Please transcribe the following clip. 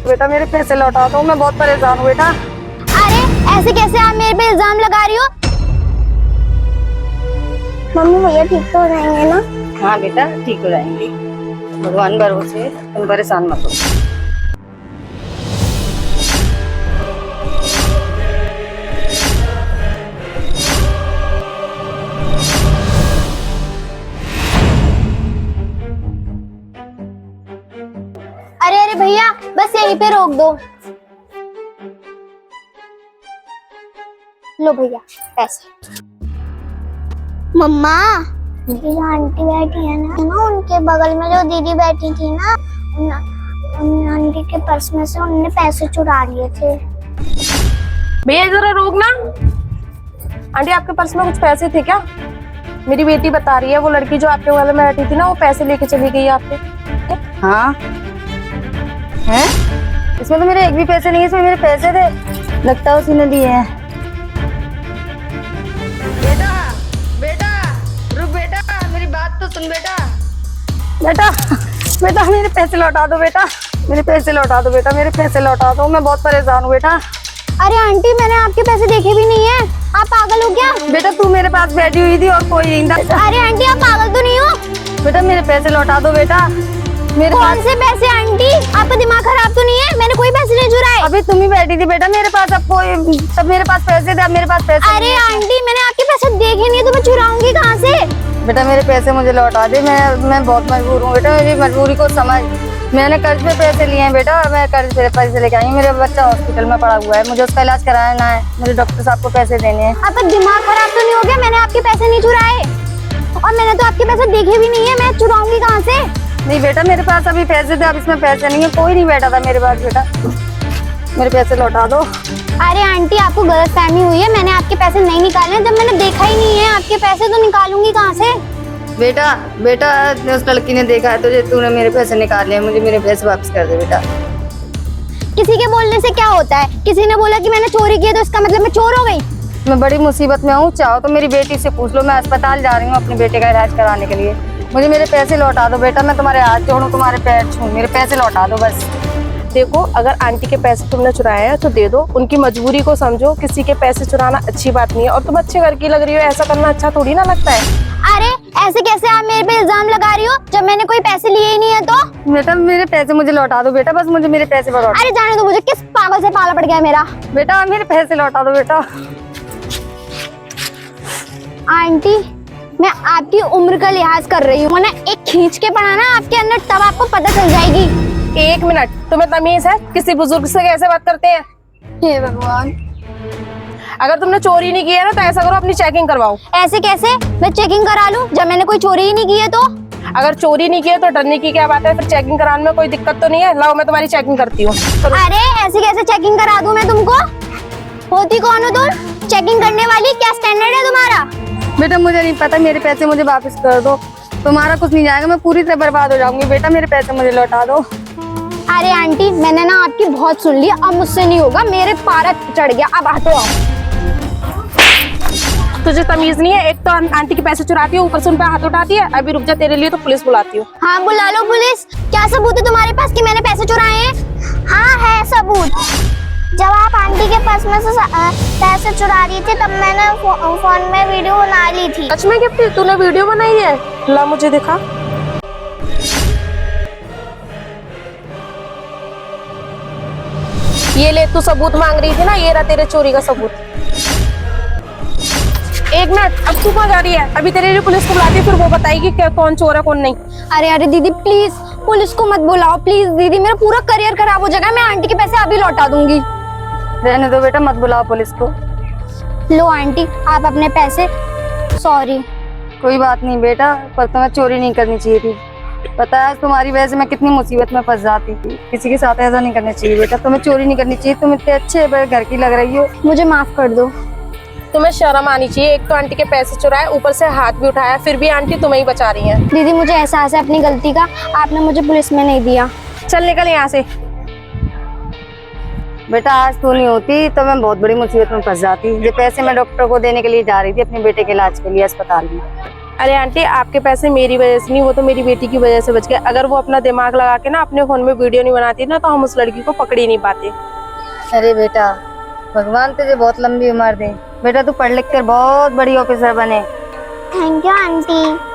बेटा मेरे पैसे लौटा दो, मैं बहुत परेशान हूँ बेटा। अरे ऐसे कैसे आप मेरे पे इल्जाम लगा रही हो? मम्मी भैया ठीक तो हो जाएंगे ना? हाँ बेटा ठीक हो जाएंगे, भगवान भरोसे, तुम परेशान मत हो। अरे अरे भैया बस यहीं पे रोक दो। लो भैया पैसे। मम्मा जो आंटी बैठी है ना उनके बगल में जो दीदी बैठी थी ना, उन आंटी के पर्स में से उन्होंने पैसे चुरा लिए थे। भैया जरा रोकना। आंटी आपके पर्स में कुछ पैसे थे क्या? मेरी बेटी बता रही है वो लड़की जो आपके बगल में बैठी थी ना वो पैसे लेके चली गई आपके। हाँ है, इसमें तो मेरे एक भी पैसे नहीं है, इसमें मेरे पैसे थे, लगता है उसी ने दिए हैं। बेटा बेटा रुक बेटा, मेरी बात तो सुन बेटा। बेटा बेटा मेरे पैसे लौटा दो बेटा, मेरे पैसे लौटा दो बेटा, मेरे पैसे लौटा दो, मैं बहुत परेशान हूँ बेटा। अरे आंटी मैंने आपके पैसे देखे भी नहीं है, आप पागल हो क्या? बेटा तू मेरे पास बैठी हुई थी और कोई नहीं था। अरे आंटी आप पागल तो नहीं हो? बेटा मेरे पैसे लौटा दो बेटा, मेरे कौन से पैसे आंटी? आपका दिमाग खराब तो नहीं है? मैंने कोई पैसे नहीं चुराए। अभी तुम ही बैठी थी बेटा मेरे पास, अब कोई तब मेरे पास पैसे थे, अब मेरे पास पैसे अरे आंटी मैंने आपके पैसे देखे नहीं है तो मैं चुराऊंगी कहाँ से? बेटा मेरे पैसे मुझे लौटा दे, मैं बहुत मजबूर हूँ बेटा, मेरी मजबूरी को समझ। मैंने कर्ज पे पैसे लिए हैं बेटा, मैं कर्ज पे पैसे लेके आई हूँ, मेरा बच्चा हॉस्पिटल में पड़ा हुआ है, मुझे उसका इलाज कराना है, मुझे डॉक्टर साहब को पैसे देने हैं। आपका दिमाग खराब तो नहीं हो गया? मैंने आपके पैसे नहीं चुराए और मैंने तो आपके पैसे देखे भी नहीं है, मैं चुराऊंगी कहाँ से? नहीं बेटा मेरे पास अभी पैसे थे, अब इसमें पैसे नहीं है, कोई नहीं बैठा था मेरे पास बेटा, मेरे पैसे लौटा दो। अरे आंटी आपको गलतफहमी हुई है, मैंने आपके पैसे नहीं निकाले, जब मैंने देखा ही नहीं है आपके पैसे तो निकालूंगी कहाँ से? बेटा बेटा उस लड़की ने देखा है तुझे, तूने मेरे पैसे निकाले हैं, मुझे मेरे पैसे वापस कर दे बेटा। किसी के बोलने से क्या होता है? किसी ने बोला कि मैंने चोरी की है तो इसका मतलब मैं चोर हो गई? मैं बड़ी मुसीबत में हूँ, चाहो तो मेरी बेटी से पूछ लो, मैं अस्पताल जा रही हूँ अपने बेटे का इलाज कराने के लिए, मुझे मेरे पैसे लौटा दो बेटा, मैं तुम्हारे हाथ जोड़ूं, तुम्हारे पैर छूं, मेरे पैसे लौटा दो बस। देखो अगर आंटी के पैसे तुमने चुराए हैं तो दे दो, उनकी मजबूरी को समझो, किसी के पैसे चुराना अच्छी बात नहीं है और तुम अच्छे घर की लग रही हो, ऐसा करना अच्छा थोड़ी ना लगता है। अरे ऐसे कैसे आप मेरे पे इल्जाम लगा रही हो जब मैंने कोई पैसे लिए ही नहीं है तो? बेटा मेरे पैसे मुझे लौटा दो बेटा, बस मुझे मेरे पैसे लौटा। अरे जाने दो, मुझे किस पागल से पाला पड़ गया मेरा। बेटा मेरे पैसे लौटा दो बेटा। आंटी मैं आपकी उम्र का लिहाज कर रही हूँ ना, एक खींच के पढ़ाना आपके अंदर तब आपको पता चल जाएगी। एक मिनट, तुम्हें तमीज है किसी बुजुर्ग से कैसे बात करते हैं? हे भगवान। अगर तुमने चोरी नहीं की है ना तो ऐसा करो अपनी चेकिंग करवाओ। ऐसे कैसे? मैं चेकिंग करा लूं जब मैंने कोई चोरी ही नहीं की है तो? अगर चोरी नहीं की है तो डरने की क्या बात है, फिर चेकिंग कराने में कोई दिक्कत तो नहीं है। लाओ मैं तुम्हारी चेकिंग करती हूँ। अरे ऐसे कैसे चेकिंग करा दूं मैं तुमको? होती कौन हो तुम चेकिंग करने वाली? क्या स्टैंडर्ड है तुम्हारा? बेटा मुझे नहीं पता, मेरे पैसे मुझे वापस कर दो, तुम्हारा कुछ नहीं जाएगा, मैं पूरी तरह बर्बाद हो जाऊंगी बेटा, मेरे पैसे मुझे लौटा दो। अरे आंटी मैंने ना आपकी बहुत सुन ली, अब मुझसे नहीं होगा, मेरे पारा चढ़ गया, अब हटो आओ। तुझे तमीज नहीं है, एक तो आंटी के पैसे चुराती है, ऊपर से उन पे हाथ उठाती है। अभी रुक जा, तेरे लिए तो पुलिस बुलाती हूँ। हाँ बुला लो पुलिस। क्या सबूत है तुम्हारे पास कि मैंने पैसे चुराए हैं? हाँ है सबूत। जब आप आंटी के पर्स में से पैसे चुरा रही थी तब मैंने फोन में वीडियो बना ली थी। सच में गिफ्ट तूने वीडियो बनाई है? ला मुझे दिखा। ये ले, तू सबूत मांग रही थी ना, ये रहा तेरे चोरी का सबूत। एक मिनट, अब तू कहाँ जा रही है? अभी तेरे लिए पुलिस को बुलाती है, फिर वो बताएगी क्या कौन चोर है कौन नहीं। अरे अरे दीदी प्लीज पुलिस को मत बुलाओ प्लीज दीदी, मेरा पूरा करियर खराब हो जाएगा, मैं आंटी के पैसे अभी लौटा दूंगी। रहने दो बेटा, मत बुलाओ पुलिस को। लो आंटी आप अपने पैसे। सॉरी। कोई बात नहीं बेटा, पर तुम्हें चोरी नहीं करनी चाहिए थी, पता है तुम्हारी वजह से मैं कितनी मुसीबत में फंस जाती थी, किसी के साथ ऐसा नहीं करना चाहिए बेटा, तुम्हें चोरी नहीं करनी चाहिए, तुम इतने अच्छे घर की लग रही हो। मुझे माफ कर दो। तुम्हें शर्म आनी चाहिए, एक तो आंटी के पैसे चुराए, ऊपर से हाथ भी उठाया, फिर भी आंटी तुम्हें ही बचा रही है। दीदी मुझे एहसास है अपनी गलती का, आपने मुझे पुलिस में नहीं दिया। चल निकल यहाँ से। बेटा आज तू नहीं होती तो मैं बहुत बड़ी मुसीबत में फंस जाती, ये पैसे मैं डॉक्टर को देने के लिए जा रही थी अपने बेटे के इलाज के लिए अस्पताल में। अरे आंटी, आपके पैसे मेरी वजह से नहीं, वो तो मेरी बेटी की वजह से बच गए। अगर वो अपना दिमाग लगा के ना अपने फोन में वीडियो नहीं बनाती ना, तो हम उस लड़की को पकड़ ही नहीं पाते। अरे बेटा, भगवान तुझे बहुत लंबी उम्र दे बेटा, तू पढ़ लिख कर बहुत बड़ी ऑफिसर बने। Thank you aunty.